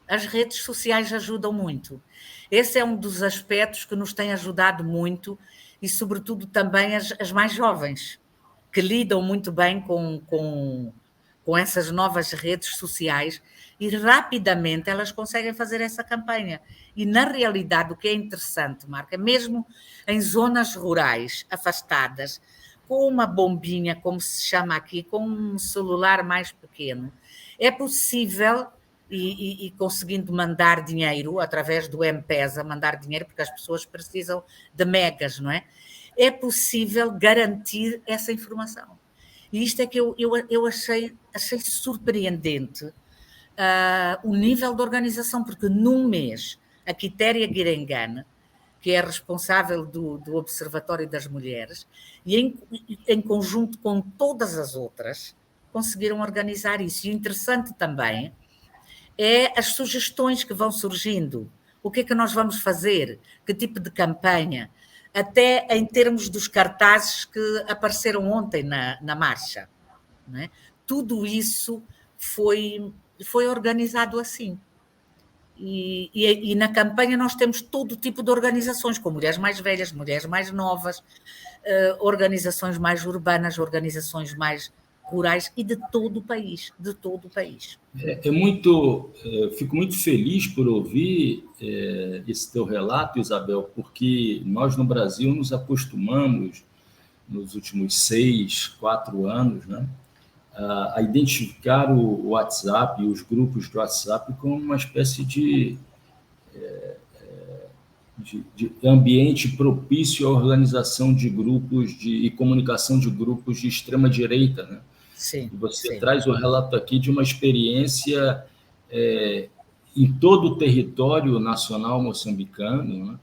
As redes sociais ajudam muito. Esse é um dos aspectos que nos tem ajudado muito, e sobretudo também as mais jovens, que lidam muito bem com essas novas redes sociais, e rapidamente elas conseguem fazer essa campanha. E, na realidade, o que é interessante, Marca, mesmo em zonas rurais, afastadas, com uma bombinha, como se chama aqui, com um celular mais pequeno, é possível, e conseguindo mandar dinheiro, através do M-Pesa, mandar dinheiro, porque as pessoas precisam de megas, não é? É possível garantir essa informação. E isto é que eu achei surpreendente, o nível de organização, porque num mês, a Quitéria Guirengane, que é responsável do Observatório das Mulheres, e em conjunto com todas as outras, conseguiram organizar isso. E o interessante também é as sugestões que vão surgindo. O que é que nós vamos fazer? Que tipo de campanha? Até em termos dos cartazes que apareceram ontem na marcha. Não é? Tudo isso foi organizado assim. E na campanha nós temos todo tipo de organizações, com mulheres mais velhas, mulheres mais novas, organizações mais urbanas, organizações mais rurais, e de todo o país, de todo o país. Fico muito feliz por ouvir esse teu relato, Isabel, porque nós no Brasil nos acostumamos, nos últimos 4 anos, né, a identificar o WhatsApp e os grupos de WhatsApp como uma espécie de ambiente propício à organização de grupos e comunicação de grupos de extrema-direita, né? Sim, Você sim. traz o relato aqui de uma experiência em todo o território nacional moçambicano,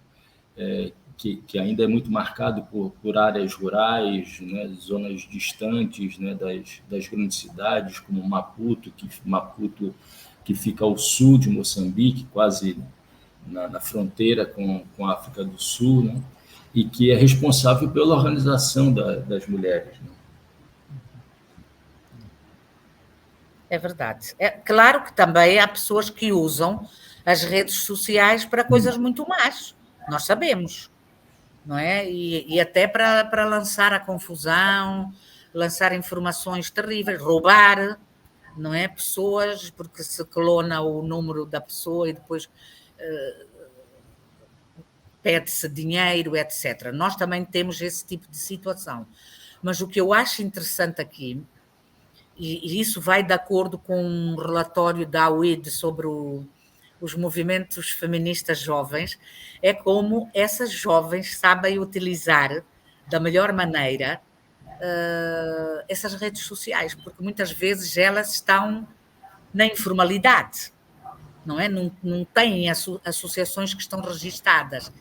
né? Que ainda é muito marcado por áreas rurais, né? Zonas distantes, né? das grandes cidades, como Maputo, que fica ao sul de Moçambique, quase na fronteira com a África do Sul, né? E que é responsável pela organização das mulheres, né? É verdade. É claro que também há pessoas que usam as redes sociais para coisas muito más, nós sabemos, não é? E até para lançar a confusão, lançar informações terríveis, roubar, não é? Pessoas, porque se clona o número da pessoa e depois pede-se dinheiro, etc. Nós também temos esse tipo de situação. Mas o que eu acho interessante aqui, e isso vai de acordo com um relatório da UID sobre os movimentos feministas jovens, é como essas jovens sabem utilizar da melhor maneira essas redes sociais, porque muitas vezes elas estão na informalidade, não é? Não têm associações que estão registadas.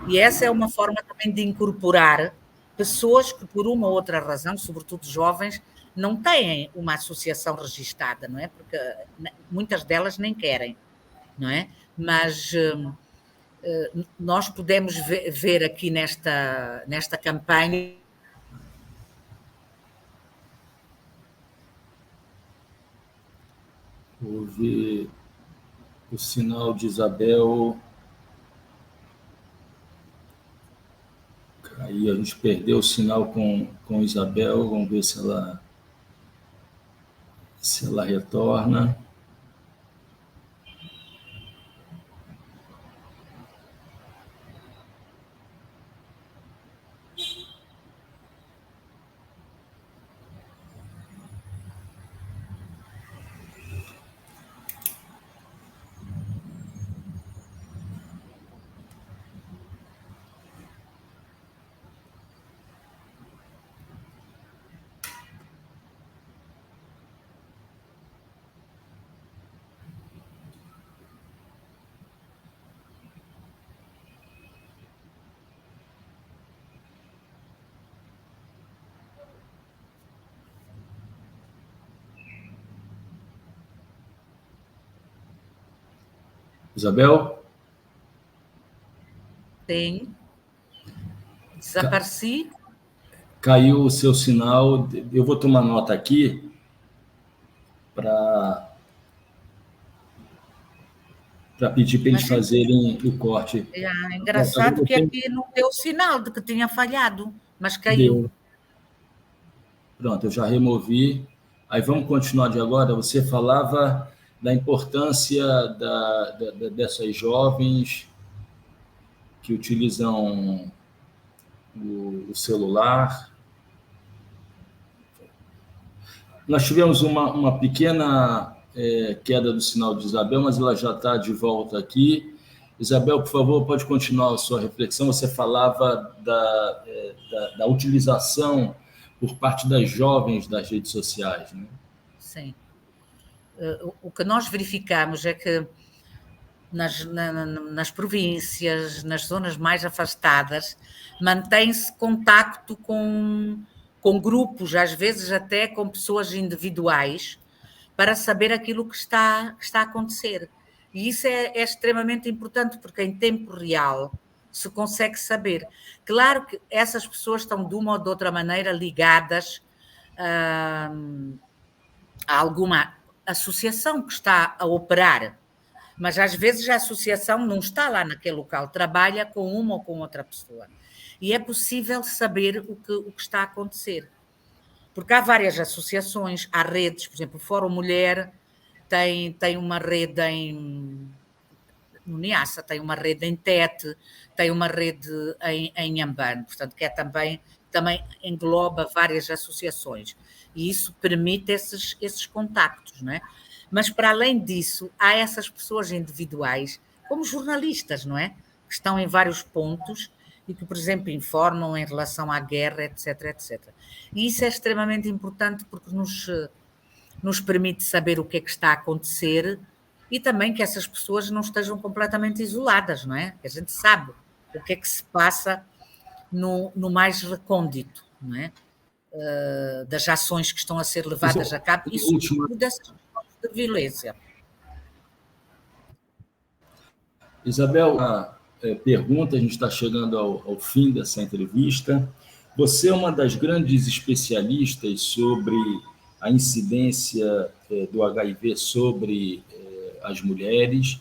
E essa é uma forma também de incorporar pessoas que, por uma ou outra razão, sobretudo jovens, não têm uma associação registada, não é? Porque muitas delas nem querem, não é? Mas nós podemos ver aqui nesta campanha. Houve o sinal de Isabel. Aí a gente perdeu o sinal com Isabel. Vamos ver se ela retorna. Isabel? Tem. Desapareci. Caiu o seu sinal. Eu vou tomar nota aqui para pedir para eles fazerem o corte. É engraçado que aqui não deu sinal de que tinha falhado, mas caiu. Deu. Pronto, eu já removi. Aí vamos continuar de agora. Você falava da importância dessas jovens que utilizam o celular. Nós tivemos uma pequena queda do sinal de Isabel, mas ela já está de volta aqui. Isabel, por favor, pode continuar a sua reflexão. Você falava da utilização por parte das jovens das redes sociais, né? Sim. O que nós verificamos é que nas províncias, nas zonas mais afastadas, mantém-se contacto com grupos, às vezes até com pessoas individuais, para saber aquilo que está a acontecer. E isso é extremamente importante, porque em tempo real se consegue saber. Claro que essas pessoas estão, de uma ou de outra maneira, ligadas a alguma associação que está a operar, mas às vezes a associação não está lá naquele local, trabalha com uma ou com outra pessoa. E é possível saber o que está a acontecer. Porque há várias associações, há redes, por exemplo, o Fórum Mulher tem uma rede no Niassa, tem uma rede em Tete, tem uma rede em Ambane, portanto, que é também engloba várias associações. E isso permite esses contactos, não é? Mas, para além disso, há essas pessoas individuais, como jornalistas, não é? Que estão em vários pontos e que, por exemplo, informam em relação à guerra, etc, etc. E isso é extremamente importante porque nos permite saber o que é que está a acontecer e também que essas pessoas não estejam completamente isoladas, não é? Que a gente sabe o que é que se passa no mais recôndito, não é? Das ações que estão a ser levadas a cabo e, sobretudo, dessas formas de violência. Isabel, a pergunta, a gente está chegando ao fim dessa entrevista. Você é uma das grandes especialistas sobre a incidência do HIV sobre as mulheres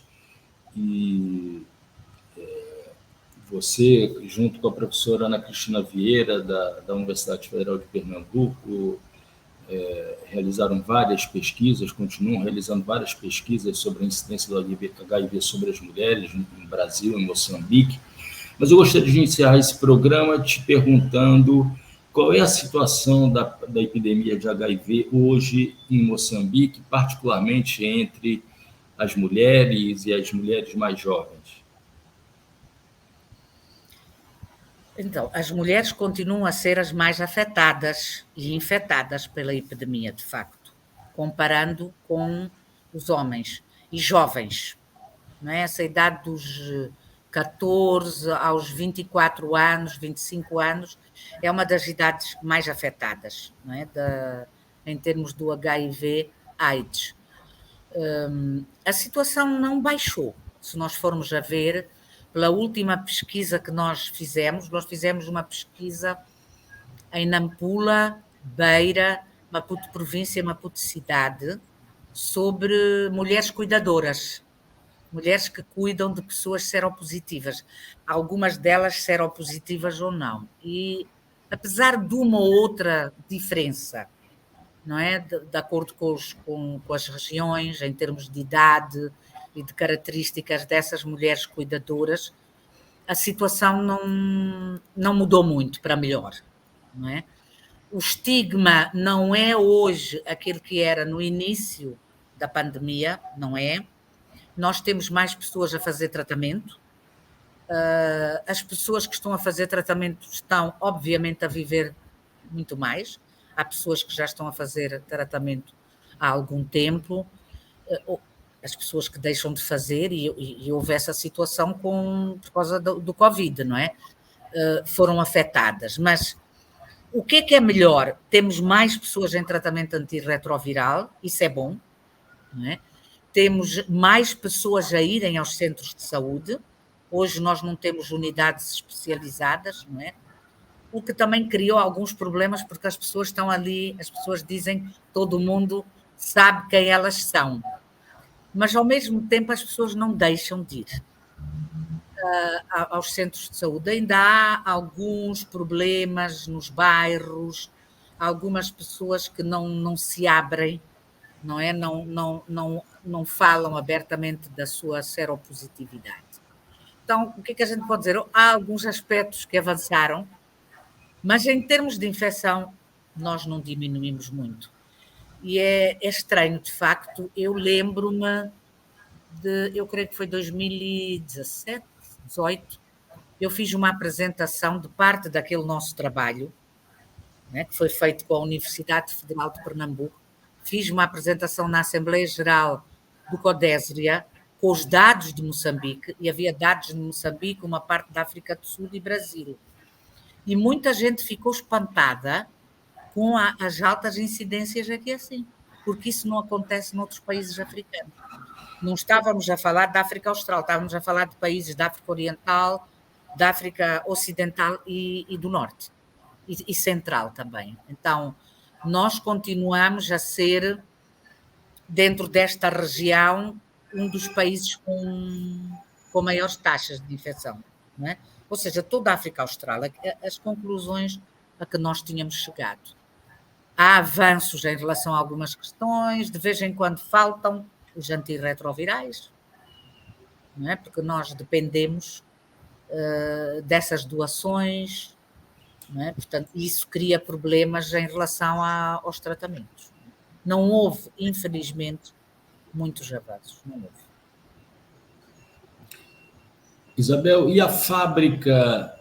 e você, junto com a professora Ana Cristina Vieira, da Universidade Federal de Pernambuco, realizaram várias pesquisas, continuam realizando várias pesquisas sobre a incidência do HIV sobre as mulheres no Brasil, em Moçambique. Mas eu gostaria de iniciar esse programa te perguntando qual é a situação da epidemia de HIV hoje em Moçambique, particularmente entre as mulheres e as mulheres mais jovens. Então, as mulheres continuam a ser as mais afetadas e infectadas pela epidemia, de facto, comparando com os homens e jovens. não é? Essa idade dos 14 aos 24 anos, 25 anos, é uma das idades mais afetadas, não é? Em termos do HIV/AIDS. A situação não baixou. Se nós formos a ver, pela última pesquisa que nós fizemos uma pesquisa em Nampula, Beira, Maputo Província, Maputo Cidade, sobre mulheres cuidadoras, mulheres que cuidam de pessoas seropositivas, algumas delas seropositivas ou não. E apesar de uma ou outra diferença, não é? De acordo com as regiões, em termos de idade e de características dessas mulheres cuidadoras, a situação não mudou muito para melhor, não é? O estigma não é hoje aquele que era no início da pandemia, não é? Nós temos mais pessoas a fazer tratamento. As pessoas que estão a fazer tratamento estão, obviamente, a viver muito mais. Há pessoas que já estão a fazer tratamento há algum tempo. As pessoas que deixam de fazer, e houve essa situação por causa do Covid, não é? Foram afetadas. Mas o que é melhor? Temos mais pessoas em tratamento antirretroviral, isso é bom, não é? Temos mais pessoas a irem aos centros de saúde. Hoje nós não temos unidades especializadas, não é? O que também criou alguns problemas, porque as pessoas estão ali, as pessoas dizem que todo mundo sabe quem elas são. Mas, ao mesmo tempo, as pessoas não deixam de ir aos centros de saúde. Ainda há alguns problemas nos bairros, algumas pessoas que não se abrem, não é? Não falam abertamente da sua seropositividade. Então, o que é que a gente pode dizer? Há alguns aspectos que avançaram, mas em termos de infecção, nós não diminuímos muito. E é estranho, de facto. Eu lembro-me eu creio que foi 2017, 18, eu fiz uma apresentação de parte daquele nosso trabalho, né, que foi feito com a Universidade Federal de Pernambuco. Fiz uma apresentação na Assembleia Geral do CODESRIA, com os dados de Moçambique, e havia dados de Moçambique, uma parte da África do Sul e Brasil. E muita gente ficou espantada com as altas incidências aqui assim, porque isso não acontece noutros países africanos. Não estávamos a falar da África Austral, estávamos a falar de países da África Oriental, da África Ocidental e do Norte, e Central também. Então, nós continuamos a ser, dentro desta região, um dos países com maiores taxas de infecção, não é? Ou seja, toda a África Austral, as conclusões a que nós tínhamos chegado. Há avanços em relação a algumas questões, de vez em quando faltam os antirretrovirais, não é? Porque nós dependemos dessas doações, não é? Portanto, isso cria problemas em relação aos tratamentos. Não houve, infelizmente, muitos avanços, não houve. Isabel, e a fábrica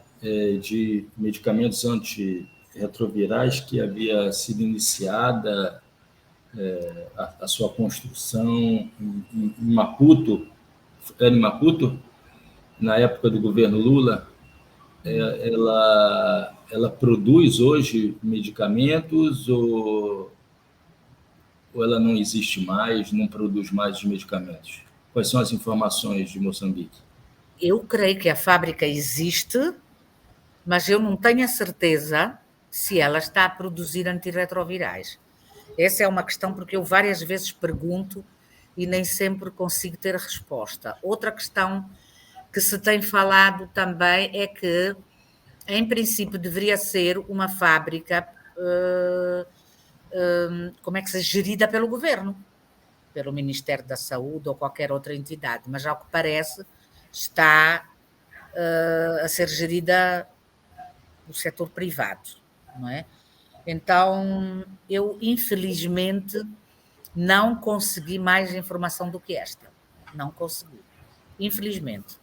de medicamentos antirretrovirais que havia sido iniciada, a sua construção em Maputo, era em Maputo, na época do governo Lula, ela produz hoje medicamentos ou ela não existe mais, não produz mais os medicamentos? Quais são as informações de Moçambique? Eu creio que a fábrica existe, mas eu não tenho a certeza se ela está a produzir antirretrovirais. Essa é uma questão porque eu várias vezes pergunto e nem sempre consigo ter resposta. Outra questão que se tem falado também é que, em princípio, deveria ser uma fábrica, como é que se diz, gerida pelo governo, pelo Ministério da Saúde ou qualquer outra entidade, mas, ao que parece, está a ser gerida do setor privado, não é? Então, eu, infelizmente, não consegui mais informação do que esta. Não consegui. Infelizmente.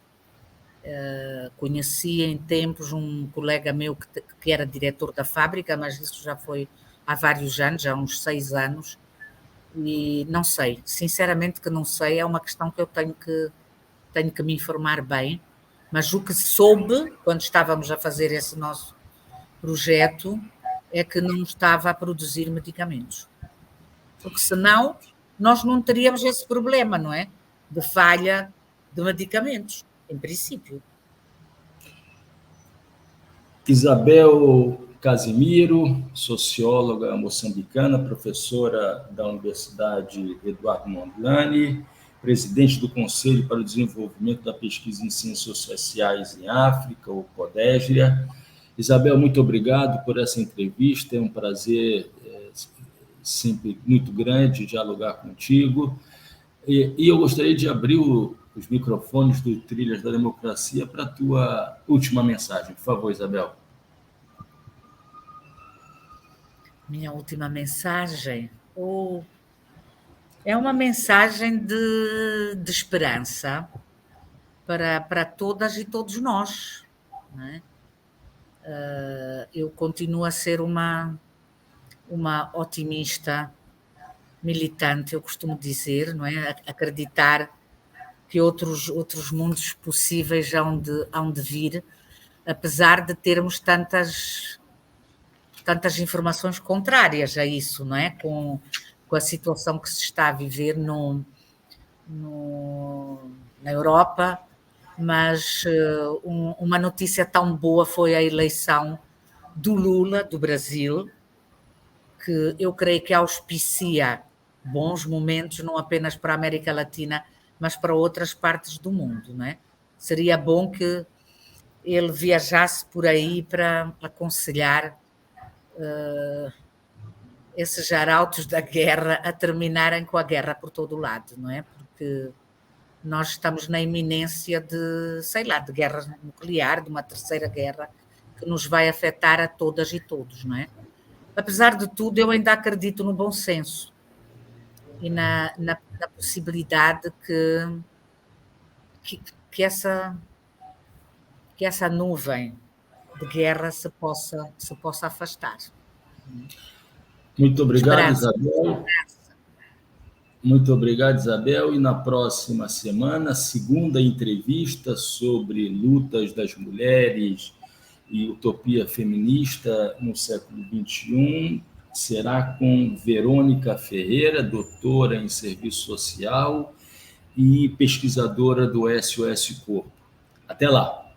Conheci em tempos um colega meu que era diretor da fábrica, mas isso já foi há vários anos, já há uns 6 anos, e não sei. Sinceramente que não sei. É uma questão que eu tenho que tenho que me informar bem, mas o que soube, quando estávamos a fazer esse nosso projeto, é que não estava a produzir medicamentos. Porque senão nós não teríamos esse problema, não é? De falha de medicamentos, em princípio. Isabel Casimiro, socióloga moçambicana, professora da Universidade Eduardo Mondlane, presidente do Conselho para o Desenvolvimento da Pesquisa em Ciências Sociais em África, o CODESRIA. Isabel, muito obrigado por essa entrevista, é um prazer sempre muito grande dialogar contigo. E eu gostaria de abrir os microfones do Trilhas da Democracia para a tua última mensagem. Por favor, Isabel. Minha última mensagem é uma mensagem de esperança para todas e todos nós, não é? Eu continuo a ser uma otimista militante, eu costumo dizer, não é? Acreditar que outros mundos possíveis hão de vir, apesar de termos tantas informações contrárias a isso, não é? Com a situação que se está a viver na Europa, mas uma notícia tão boa foi a eleição do Lula, do Brasil, que eu creio que auspicia bons momentos, não apenas para a América Latina, mas para outras partes do mundo, não é? Seria bom que ele viajasse por aí para aconselhar esses arautos da guerra a terminarem com a guerra por todo o lado, não é? Porque nós estamos na iminência de guerra nuclear, de uma terceira guerra, que nos vai afetar a todas e todos, não é? Apesar de tudo, eu ainda acredito no bom senso e na possibilidade que essa nuvem de guerra se possa afastar. Muito obrigado, Isabel. Muito obrigado, Isabel. E na próxima semana, segunda entrevista sobre lutas das mulheres e utopia feminista no século XXI, será com Verônica Ferreira, doutora em serviço social e pesquisadora do SOS Corpo. Até lá!